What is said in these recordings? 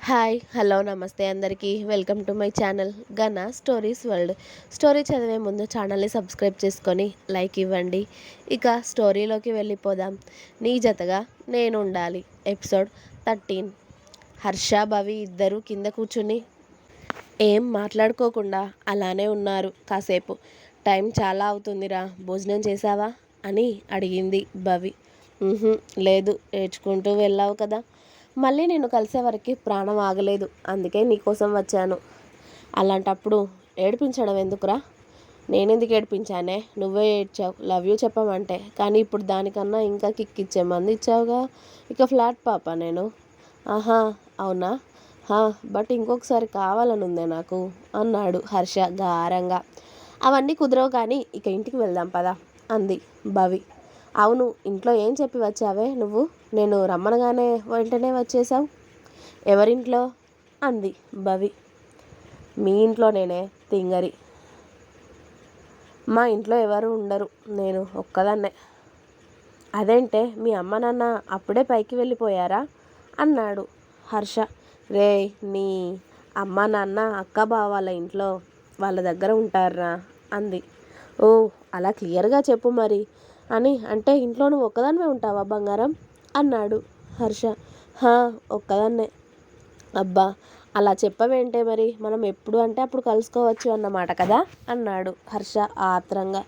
Hi hello నమస్తే అందరికీ welcome to my channel Gana stories world. Story చదివే ముందు ఛానల్ని సబ్స్క్రైబ్ చేసుకొని లైక్ ఇవ్వండి. ఇక స్టోరీలోకి వెళ్ళిపోదాం. నీ జతగా నేను ఉండాలి ఎపిసోడ్ 13. హర్ష భవి ఇద్దరు కింద కూర్చుని ఏం మాట్లాడుకోకుండా అలానే ఉన్నారు కాసేపు. టైం చాలా అవుతుందిరా, భోజనం చేశావా అని అడిగింది భవి. లేదు, ఏడ్చుకుంటూ వెళ్ళావు కదా, మళ్ళీ నిన్ను కలిసే వరకు ప్రాణం ఆగలేదు, అందుకే నీకోసం వచ్చాను. అలాంటప్పుడు ఏడిపించడం ఎందుకురా? నేనెందుకు ఏడిపించానే, నువ్వే ఏడ్చావు లవ్ యూ చెప్పమంటే. కానీ ఇప్పుడు దానికన్నా ఇంకా కిక్ ఇచ్చే మంది ఇచ్చావుగా. ఇక ఫ్లాట్ పాప నేను. ఆహా అవునా, బట్ ఇంకొకసారి కావాలనుందే నాకు అన్నాడు హర్ష గారంగా. అవన్నీ కుదరవు కానీ ఇక ఇంటికి వెళ్దాం పదా అంది భవి. అవును, ఇంట్లో ఏం చెప్పి వచ్చావే నువ్వు? నేను రమ్మనగానే వెంటనే వచ్చేసావు. ఎవరింట్లో అంది భవి. మీ ఇంట్లోనేనే తింగరి. మా ఇంట్లో ఎవరు ఉండరు, నేను ఒక్కదాన్నే. అదేంటే మీ అమ్మ నాన్న అప్పుడే పైకి వెళ్ళిపోయారా అన్నాడు హర్ష. రే, నీ అమ్మ నాన్న అక్క బావ వాళ్ళ ఇంట్లో వాళ్ళ దగ్గర ఉంటారా అంది. ఓ అలా క్లియర్గా చెప్పు మరి. అంటే ఇంట్లో నువ్వు ఒక్కదానివే ఉంటావా బంగారం అన్నాడు హర్ష. ఒక్కదాన్నే. అబ్బా అలా చెప్పవేంటే మరి, మనం ఎప్పుడు అంటే అప్పుడు కలుసుకోవచ్చు అన్నమాట కదా అన్నాడు హర్ష ఆత్రంగా.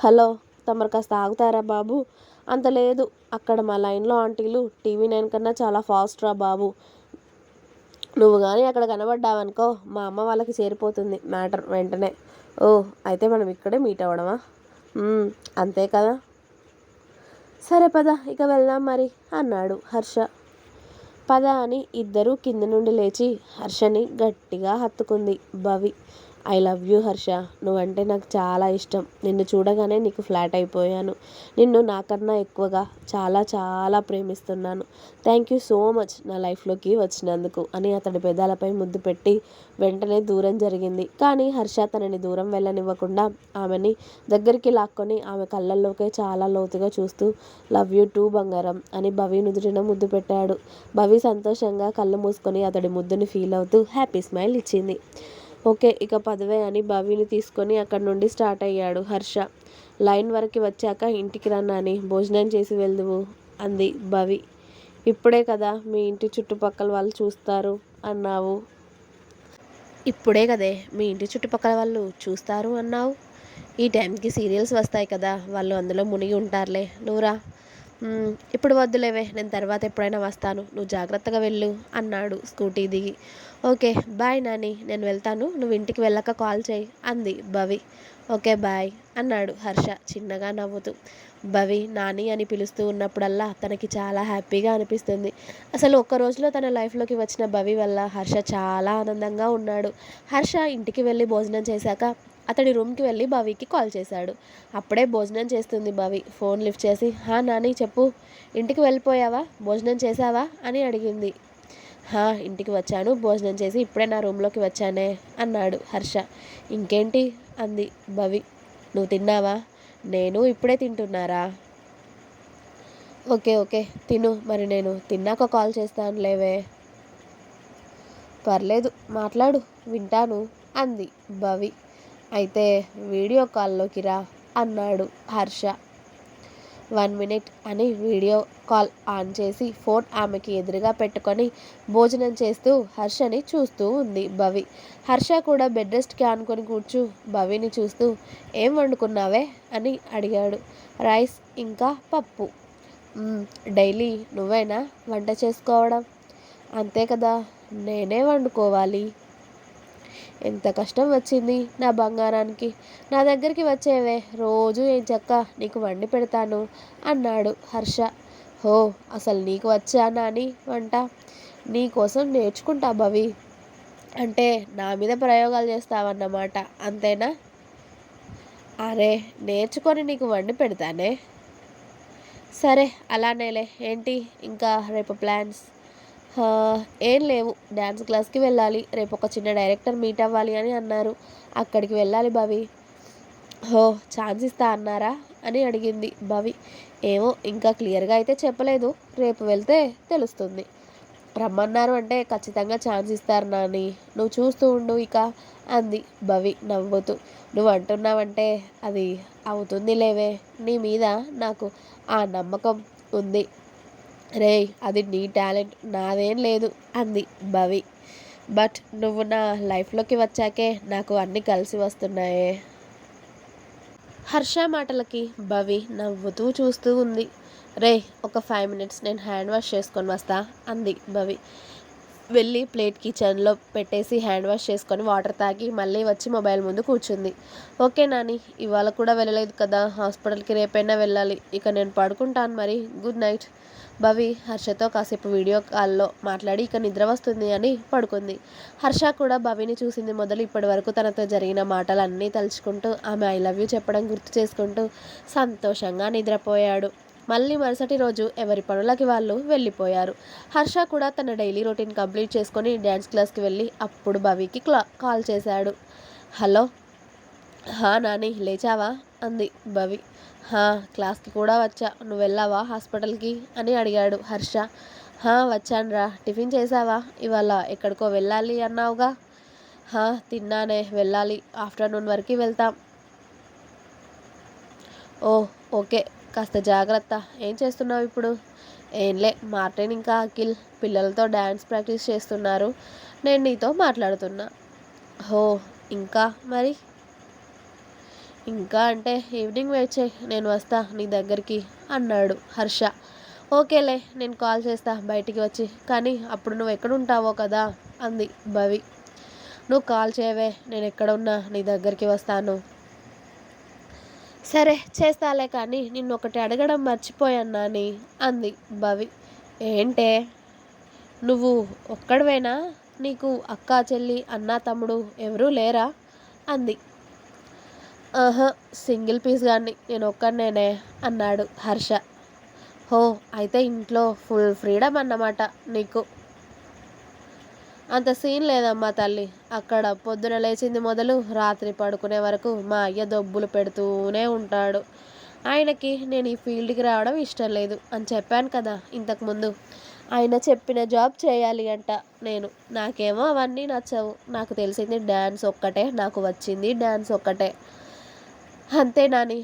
హలో, తమరు కాస్త ఆగుతారా బాబు? అంత లేదు, అక్కడ మా లైన్లో ఆంటీలు TV9 కన్నా చాలా ఫాస్ట్ రా బాబు. నువ్వు కానీ అక్కడ కనబడ్డావనుకో మా అమ్మ వాళ్ళకి చేరిపోతుంది మ్యాటర్ వెంటనే. ఓ అయితే మనం ఇక్కడే మీట్ అవ్వడమా? అంతే కదా. సరే పద ఇక వెళ్దాం మరి అన్నాడు హర్ష. పద అని ఇద్దరూ కింద నుండి లేచి హర్షని గట్టిగా హత్తుకుంది భవి. ఐ లవ్ యూ హర్ష, నువ్వంటే నాకు చాలా ఇష్టం. నిన్ను చూడగానే నీకు ఫ్లాట్ అయిపోయాను. నిన్ను నాకన్నా ఎక్కువగా చాలా చాలా ప్రేమిస్తున్నాను. థ్యాంక్ యూ సో మచ్ నా లైఫ్లోకి వచ్చినందుకు అని అతడి పెదాలపై ముద్దు పెట్టి వెంటనే దూరం జరిగింది. కానీ హర్ష తనని దూరం వెళ్ళనివ్వకుండా ఆమెని దగ్గరికి లాక్కొని ఆమె కళ్ళల్లోకే చాలా లోతుగా చూస్తూ లవ్ యూ టూ బంగారం అని భవి నుదుటిన ముద్దు పెట్టాడు. భవి సంతోషంగా కళ్ళు మూసుకొని అతడి ముద్దుని ఫీల్ అవుతూ హ్యాపీ స్మైల్ ఇచ్చింది. ఓకే ఇక పదవే అని భవిని తీసుకొని అక్కడి నుండి స్టార్ట్ అయ్యాడు హర్ష. లైన్ వరకు వచ్చాక ఇంటికి రన్నాని భోజనం చేసి వెళ్దువు అంది భవి. ఇప్పుడే కదా మీ ఇంటి చుట్టుపక్కల వాళ్ళు చూస్తారు అన్నావు. ఇప్పుడే కదే మీ ఇంటి చుట్టుపక్కల వాళ్ళు చూస్తారు అన్నావు. ఈ టైంకి సీరియల్స్ వస్తాయి కదా, వాళ్ళు అందులో మునిగి ఉంటారులే, నువ్వురా. ఇప్పుడు వద్దులేవే, నేను తర్వాత ఎప్పుడైనా వస్తాను, నువ్వు జాగ్రత్తగా వెళ్ళు అన్నాడు స్కూటీ దిగి. ఓకే బాయ్ నాని, నేను వెళ్తాను, నువ్వు ఇంటికి వెళ్ళాక కాల్ చేయి అంది భవి. ఓకే బాయ్ అన్నాడు హర్ష చిన్నగా నవ్వుతూ. భవి నాని అని పిలుస్తూ ఉన్నప్పుడల్లా తనకి చాలా హ్యాపీగా అనిపిస్తుంది. అసలు ఒక్క రోజులో తన లైఫ్లోకి వచ్చిన భవి వల్ల హర్ష చాలా ఆనందంగా ఉన్నాడు. హర్ష ఇంటికి వెళ్ళి భోజనం చేశాక అతడి రూమ్కి వెళ్ళి భవికి కాల్ చేశాడు. అప్పుడే భోజనం చేస్తుంది భవి. ఫోన్ లిఫ్ట్ చేసి నాని చెప్పు, ఇంటికి వెళ్ళిపోయావా, భోజనం చేశావా అని అడిగింది. ఇంటికి వచ్చాను, భోజనం చేసి ఇప్పుడే నా రూమ్లోకి వచ్చానే అన్నాడు హర్ష. ఇంకేంటి అంది భవి. నువ్వు తిన్నావా? నేను ఇప్పుడే తింటున్నారా? ఓకే తిను, మరి నేను తిన్నాక కాల్ చేస్తాను లేవే. పర్లేదు మాట్లాడు, వింటాను అంది భవి. అయితే వీడియో కాల్లోకి రా అన్నాడు హర్ష. 1 minute అని వీడియో కాల్ ఆన్ చేసి ఫోన్ ఆమెకి ఎదురుగా పెట్టుకొని భోజనం చేస్తూ హర్షని చూస్తూ ఉంది భవి. హర్ష కూడా బెడ్ రెస్ట్కి ఆనుకొని కూర్చు భవిని చూస్తూ ఏం వండుకున్నావే అని అడిగాడు. రైస్ ఇంకా పప్పు. డైలీ నువ్వేనా వంట చేసుకోవడం? అంతే కదా, నేనే వండుకోవాలి. ఎంత కష్టం వచ్చింది నా బంగారానికి. నా దగ్గరికి వచ్చేవే, రోజు ఏం చక్క నీకు వండి పెడతాను అన్నాడు హర్ష. అసలు నీకు వచ్చా నాని వంట? నీ కోసం నేర్చుకుంటా భవి. అంటే నా మీద ప్రయోగాలు చేస్తావన్నమాట అంతేనా? అరే నేర్చుకొని నీకు వండి పెడతానే. సరే అలానేలే. ఏంటి ఇంకా రేపు ప్లాన్స్? ఏం లేవు, డ్యాన్స్ క్లాస్కి వెళ్ళాలి, రేపు ఒక చిన్న డైరెక్టర్ మీట్ అవ్వాలి అని అన్నారు, అక్కడికి వెళ్ళాలి భవి. ఛాన్స్ ఇస్తా అన్నారా అని అడిగింది భవి. ఏమో ఇంకా క్లియర్గా అయితే చెప్పలేదు, రేపు వెళ్తే తెలుస్తుంది. రమ్మన్నారు అంటే ఖచ్చితంగా ఛాన్స్ ఇస్తారు నాని, నువ్వు చూస్తూ ఉండు ఇక అంది భవి నవ్వుతూ. నువ్వు అంటున్నావంటే అది అవుతుంది లేవే, నీ మీద నాకు ఆ నమ్మకం ఉంది. రేయ్ అది నీ టాలెంట్, నాదేం లేదు అంది భవి. బట్ నువ్వు నా లైఫ్లోకి వచ్చాకే నాకు అన్నీ కలిసి వస్తున్నాయే. హర్ష మాటలకి భవి నవ్వుతూ చూస్తూ ఉంది. రే ఒక 5 మినిట్స్ నేను హ్యాండ్ వాష్ చేసుకొని వస్తా అంది భవి. వెళ్ళి ప్లేట్ కిచెన్లో పెట్టేసి హ్యాండ్ వాష్ చేసుకొని వాటర్ తాగి మళ్ళీ వచ్చి మొబైల్ ముందు కూర్చుంది. ఓకే నాని, ఇవాళ కూడా వెళ్ళలేదు కదా, హాస్పిటల్కి రేపైనా వెళ్ళాలి. ఇక నేను పడుకుంటాను మరి, గుడ్ నైట్. భవి హర్షతో కాసేపు వీడియో కాల్లో మాట్లాడి ఇక నిద్ర వస్తుంది అని పడుకుంది. హర్ష కూడా భవిని చూసింది మొదలు ఇప్పటి వరకు తనతో జరిగిన మాటలన్నీ తలుచుకుంటూ ఆమె ఐ లవ్ యూ చెప్పడం గుర్తు చేసుకుంటూ సంతోషంగా నిద్రపోయాడు. మళ్ళీ మరుసటి రోజు ఎవరి పనులకి వాళ్ళు వెళ్ళిపోయారు. హర్ష కూడా తన డైలీ రొటీన్ కంప్లీట్ చేసుకొని డ్యాన్స్ క్లాస్కి వెళ్ళి అప్పుడు భవికి కాల్ చేశాడు. హలో. హా నాని, లేచావా అంది భవి. హా, క్లాస్కి కూడా వచ్చా, నువ్వు వెళ్ళావా హాస్పిటల్కి అని అడిగాడు హర్ష. హా వచ్చానురా, టిఫిన్ చేసావా, ఇవాళ ఎక్కడికో వెళ్ళాలి అన్నావుగా. హా తిన్నానే, వెళ్ళాలి, ఆఫ్టర్నూన్ వరకు వెళ్తాం. ఓ ఓకే, కాస్త జాగ్రత్త. ఏం చేస్తున్నావు ఇప్పుడు? ఏంలే, మార్టిన్ ఇంకా అఖిల్ పిల్లలతో డ్యాన్స్ ప్రాక్టీస్ చేస్తున్నారు, నేను నీతో మాట్లాడుతున్నా. హో, ఇంకా మరి? ఇంకా అంటే ఈవినింగ్ వెయిట్ చేయి, నేను వస్తా నీ దగ్గరికి అన్నాడు హర్ష. ఓకేలే, నేను కాల్ చేస్తా బయటికి వచ్చి, కానీ అప్పుడు నువ్వు ఎక్కడుంటావో కదా అంది భవి. నువ్వు కాల్ చేయవే, నేను ఎక్కడున్నా నీ దగ్గరికి వస్తాను. సరే చేస్తాలే, కానీ నిన్ను ఒకటి అడగడం మర్చిపోయాను నాని అంది భవి. ఏంటే? నువ్వు ఒక్కడివేనా, నీకు అక్క చెల్లి అన్న తమ్ముడు ఎవరూ లేరా అంది. ఆహా, సింగిల్ పీస్ గాని, నేను ఒక్కడినేనే అన్నాడు హర్ష. హో, అయితే ఇంట్లో ఫుల్ ఫ్రీడమ్ అన్నమాట నీకు. అంత సీన్ లేదమ్మా తల్లి, అక్కడ పొద్దున లేచింది మొదలు రాత్రి పడుకునే వరకు మా అయ్య దొబ్బులు పెడుతూనే ఉంటాడు. ఆయనకి నేను ఈ ఫీల్డ్కి రావడం ఇష్టం లేదు అని చెప్పాను కదా ఇంతకుముందు. ఆయన చెప్పిన జాబ్ చేయాలి అంట నేను. నాకేమో అవన్నీ నచ్చవు, నాకు తెలిసింది డ్యాన్స్ ఒక్కటే, నాకు వచ్చింది డ్యాన్స్ ఒక్కటే. అంతే నాని,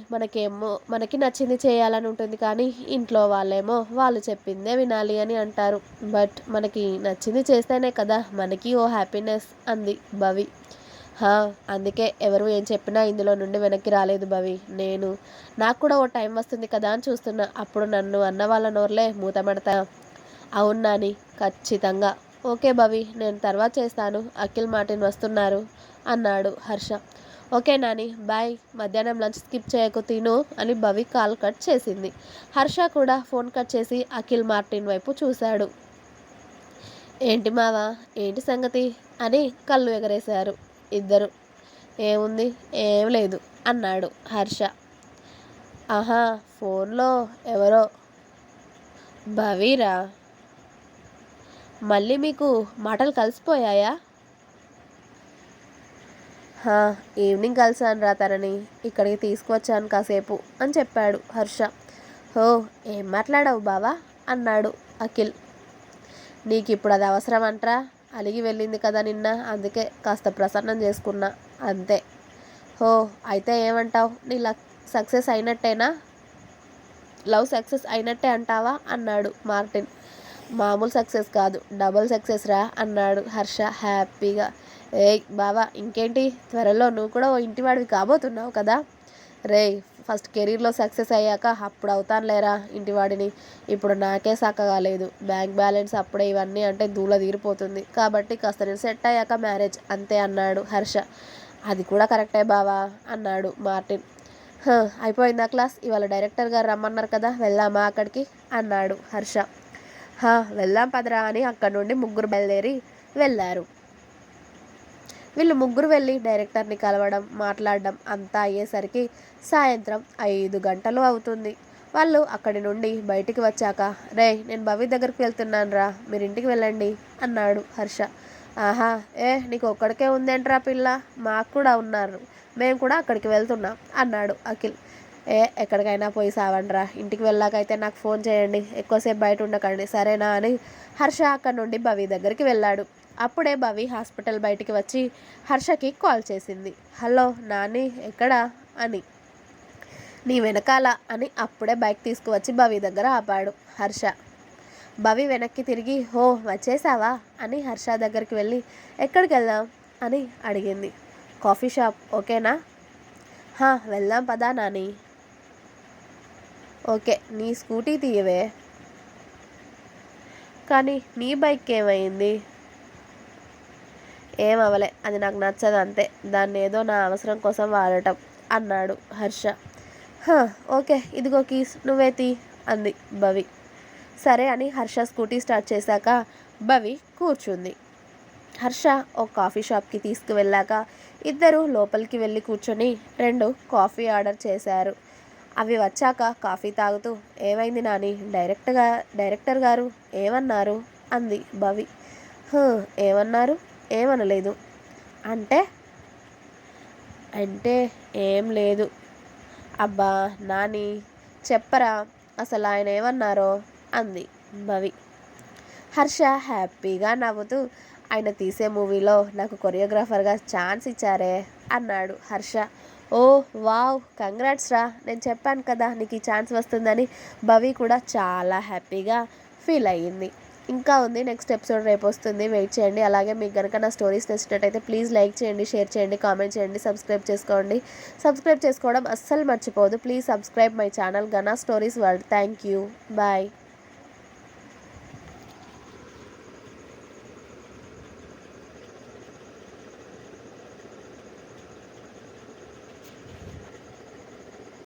మనకి నచ్చింది చేయాలని ఉంటుంది, కానీ ఇంట్లో వాళ్ళేమో వాళ్ళు చెప్పిందే వినాలి అని అంటారు. బట్ మనకి నచ్చింది చేస్తేనే కదా మనకి ఓ హ్యాపీనెస్ అంది భవి. హా, అందుకే ఎవరు ఏం చెప్పినా ఇందులో నుండి వెనక్కి రాలేదు భవి. నాకు కూడా ఓ టైం వస్తుంది కదా అని చూస్తున్నా, అప్పుడు నన్ను అన్న వాళ్ళ నోర్లే మూతమడతా. అవును నాని, ఖచ్చితంగా. ఓకే భవి, నేను తర్వాత చేస్తాను, అఖిల్ మార్టిన్ వస్తున్నారు అన్నాడు హర్ష. ఓకే నాని, బాయ్, మధ్యాహ్నం లంచ్ స్కిప్ చేయకు, తిను అని భవి కాల్ కట్ చేసింది. హర్ష కూడా ఫోన్ కట్ చేసి అఖిల్ మార్టిన్ వైపు చూశాడు. ఏంటి మావా, ఏంటి సంగతి అని కళ్ళు ఎగరేశారు ఇద్దరు. ఏముంది, ఏం లేదు అన్నాడు హర్ష. ఆహా, ఫోన్లో ఎవరో. భవీరా, మళ్ళీ మీకు మాటలు కలిసిపోయాయా? ఈవినింగ్ కలిసాను రా తనని, ఇక్కడికి తీసుకువచ్చాను కాసేపు అని చెప్పాడు హర్ష. హో, ఏం మాట్లాడావు బావా అన్నాడు అఖిల్. నీకు ఇప్పుడు అది అవసరం అంట్రా, అలిగి వెళ్ళింది కదా నిన్న, అందుకే కాస్త ప్రసన్నం చేసుకున్నా అంతే. హో, అయితే ఏమంటావు, నీ సక్సెస్ అయినట్టేనా? లవ్ సక్సెస్ అయినట్టే అంటావా అన్నాడు మార్టిన్. మామూలు సక్సెస్ కాదు, డబుల్ సక్సెస్ రా అన్నాడు హర్ష హ్యాపీగా. ఏయ్ బావా, ఇంకేంటి, త్వరలో నువ్వు కూడా ఓ ఇంటివాడివి కాబోతున్నావు కదా. రేయ్, ఫస్ట్ కెరీర్లో సక్సెస్ అయ్యాక అప్పుడు అవుతాను లేరా ఇంటివాడిని, ఇప్పుడు నాకే సక్కగాలేదు, బ్యాంక్ బ్యాలెన్స్ అప్పుడే ఇవన్నీ అంటే దూల తీరిపోతుంది, కాబట్టి కాస్త నేను సెట్ అయ్యాక మ్యారేజ్ అంతే అన్నాడు హర్ష. అది కూడా కరెక్టే బావా అన్నాడు మార్టిన్. అయిపోయిందా క్లాస్, ఇవాళ డైరెక్టర్ గారు రమ్మన్నారు కదా, వెళ్దామా అక్కడికి అన్నాడు హర్ష. వెళ్దాం పదరా అని అక్కడి నుండి ముగ్గురు బయలుదేరి వెళ్ళారు. వీళ్ళు ముగ్గురు వెళ్ళి డైరెక్టర్ని కలవడం మాట్లాడడం అంతా అయ్యేసరికి సాయంత్రం 5 గంటలు అవుతుంది. వాళ్ళు అక్కడి నుండి బయటికి వచ్చాక, రే నేను భవి దగ్గరికి వెళ్తున్నాను రా, మీరు ఇంటికి వెళ్ళండి అన్నాడు హర్ష. ఆహా, నీకు ఒక్కడికే ఉందేంట్రా పిల్ల, మాకు కూడా ఉన్నారు, మేము కూడా అక్కడికి వెళ్తున్నాం అన్నాడు అఖిల్. ఎక్కడికైనా పోయి సావండ్రా, ఇంటికి వెళ్ళాకైతే నాకు ఫోన్ చేయండి, ఎక్కువసేపు బయట ఉండకండి సరేనా అని హర్ష అక్కడ నుండి భవి దగ్గరికి వెళ్ళాడు. అప్పుడే భవి హాస్పిటల్ బయటికి వచ్చి హర్షకి కాల్ చేసింది. హలో నాని ఎక్కడా అని. నీ వెనకాల అని అప్పుడే బైక్ తీసుకువచ్చి భవి దగ్గర ఆపాడు హర్ష. భవి వెనక్కి తిరిగి హో వచ్చేసావా అని హర్ష దగ్గరికి వెళ్ళి ఎక్కడికి వెళ్దాం అని అడిగింది. కాఫీ షాప్ ఓకేనా? వెళ్దాం పదా నాని. ఓకే నీ స్కూటీ తీయవే. కానీ నీ బైక్ ఏమైంది? ఏమవలే, అది నాకు నచ్చదు అంతే, దాన్ని ఏదో నా అవసరం కోసం వాడటం అన్నాడు హర్ష. ఓకే ఇదిగో కీస్ నువ్వే తీ అంది భవి. సరే అని హర్ష స్కూటీ స్టార్ట్ చేశాక భవి కూర్చుంది. హర్ష ఒక కాఫీ షాప్కి తీసుకువెళ్ళాక ఇద్దరు లోపలికి వెళ్ళి కూర్చొని 2 కాఫీ ఆర్డర్ చేశారు. అవి వచ్చాక కాఫీ తాగుతూ ఏమైంది నాని, డైరెక్టర్ గారు ఏమన్నారు అంది భవి. ఏమన్నారు? ఏమనలేదు. అంటే అంటే ఏం లేదు. అబ్బా నాని చెప్పరా అసలు ఆయన ఏమన్నారో అంది భవి. హర్ష హ్యాపీగా నవ్వుతూ ఆయన తీసే మూవీలో నాకు కొరియోగ్రాఫర్గా ఛాన్స్ ఇచ్చారే అన్నాడు హర్ష. ఓ వావ్ కంగ్రాట్స్ రా, నేను చెప్పాను కదా నీకు ఈ ఛాన్స్ వస్తుందని. భవి కూడా చాలా హ్యాపీగా ఫీల్ అయ్యింది. ఇంకా ఉంది, నెక్స్ట్ ఎపిసోడ్ రేపు వస్తుంది, వెయిట్ చేయండి. అలాగే మీకు కనుక నా స్టోరీస్ నచ్చినట్టయితే ప్లీజ్ లైక్ చేయండి, షేర్ చేయండి, కామెంట్ చేయండి, సబ్స్క్రైబ్ చేసుకోండి. సబ్స్క్రైబ్ చేసుకోవడం అస్సలు మర్చిపోవద్దు. Please subscribe my channel Gana stories world. Thank you. Bye.